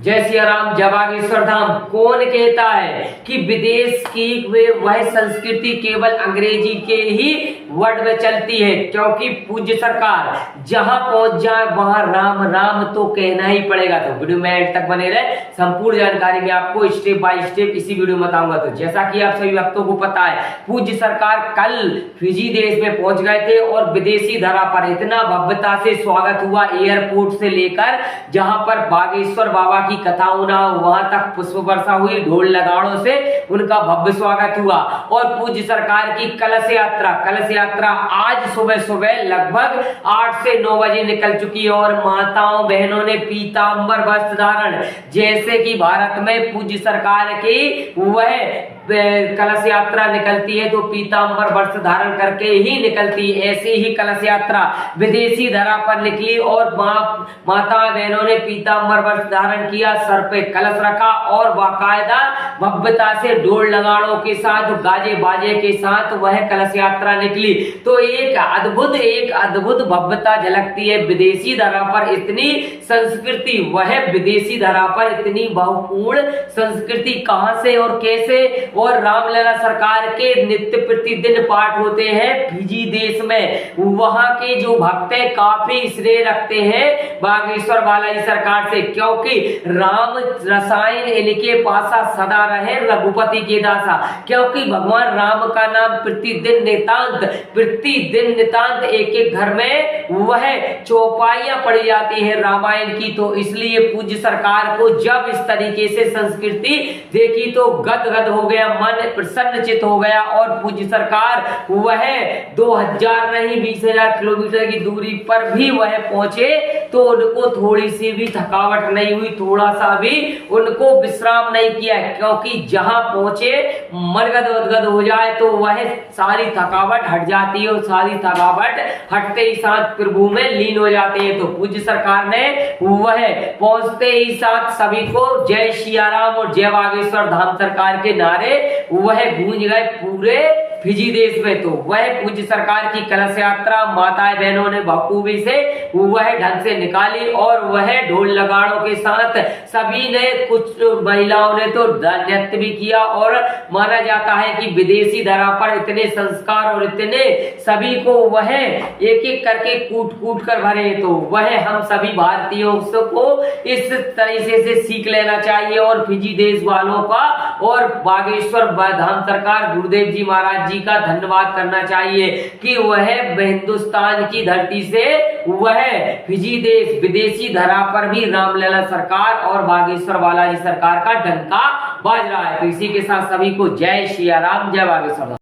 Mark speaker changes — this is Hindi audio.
Speaker 1: जय सिया राम, जय बागेश्वर धाम। कौन कहता है कि विदेश की वह संस्कृति केवल अंग्रेजी के ही वर्ड में चलती है? क्योंकि पूज्य सरकार जहां पहुंच जाए वहां राम राम तो कहना ही पड़ेगा। तो वीडियो में एंड तक बने रहे, संपूर्ण जानकारी में आपको स्टेप बाय स्टेप इसी वीडियो में बताऊंगा। तो जैसा कि आप सभी भक्तों को पता है, पूज्य सरकार कल फिजी देश में पहुंच गए थे और विदेशी धरा पर इतना भव्यता से स्वागत हुआ, एयरपोर्ट से लेकर जहां पर बागेश्वर बाबा की कथा होना वहां तक पुष्प वर्षा हुई, ढोल नगाड़ों से उनका भव्य स्वागत हुआ। और पूज्य सरकार की कलश यात्रा आज सुबह सुबह लगभग 8 से 9 बजे निकल चुकी है और माताओं बहनों ने पीतांबर वस्त्र धारण, जैसे कि भारत में पूज्य सरकार की वह कलश यात्रा निकलती है तो पीतांबर वस्त्र धारण करके ही निकलती है, ऐसी ही कलश यात्रा विदेशी धरा पर निकली और माता बहनों ने पीतांबर वस्त्र धारण किया, सर पे कलश रखा और बाकायदा भव्यता से ढोल नगाड़ों के साथ, गाजे बाजे के साथ वह कलश यात्रा निकली। तो एक अद्भुत भव्यता झलकती है विदेशी धरा पर। इतनी संस्कृति, वह विदेशी धरा पर इतनी बहुपूर्ण संस्कृति कहां से और कैसे? और रामलला सरकार के नित्य प्रतिदिन पाठ होते हैं फिजी देश में। वहां के जो भक्त हैं काफी श्रेय रखते हैं बागेश्वर बालाजी सरकार से, क्योंकि राम रसायन इनके पासा सदा रहे रघुपति के दासा। क्योंकि भगवान राम का नाम प्रतिदिन नितांत एक घर में वह चौपाइयां पढ़ी जाती है रामायण की। तो इसलिए पूज्य सरकार को जब इस तरीके से संस्कृति देखी तो गदगद हो गया, मन प्रसन्नचित हो गया। और पूज्य सरकार वह 2000 नहीं 20,000 किलोमीटर की दूरी पर भी वह पहुंचे तो उनको थोड़ी सी भी थकावट नहीं हुई, थोड़ा सा भी उनको विश्राम नहीं किया, क्योंकि जहां पहुंचे मनगद उद्गद हो जाए तो वह सारी थकावट हट जाती है और सारी थकावट हटते ही साथ प्रभु में लीन हो जाते हैं। तो पूज्य सरकार ने वह पहुंचते ही साथ सभी को जय सिया राम और जय बागेश्वर धाम सरकार के नारे वह गूंज गए पूरे फिजी देश में। तो वह पूज्य सरकार की कलश यात्रा माताएं बहनों ने बखूबी से वह ढंग से निकाली और वह ढोल नगाड़ों के साथ सभी ने, कुछ महिलाओं ने तो नृत्य भी किया। और माना जाता है कि विदेशी धरा पर इतने संस्कार और इतने सभी को वह एक एक करके कूट कर भरे। तो वह हम सभी भारतीयों को इस तरीके से सीख लेना चाहिए और फिजी देश वालों का और बागेश्वर धाम सरकार गुरुदेव जी महाराज जी का धन्यवाद करना चाहिए कि वह हिंदुस्तान की धरती से वह फिजी देश विदेशी धरा पर भी रामलला सरकार और बागेश्वर बालाजी सरकार का डंका बाज रहा है। तो इसी के साथ सभी को जय सिया राम, जय बागेश्वर।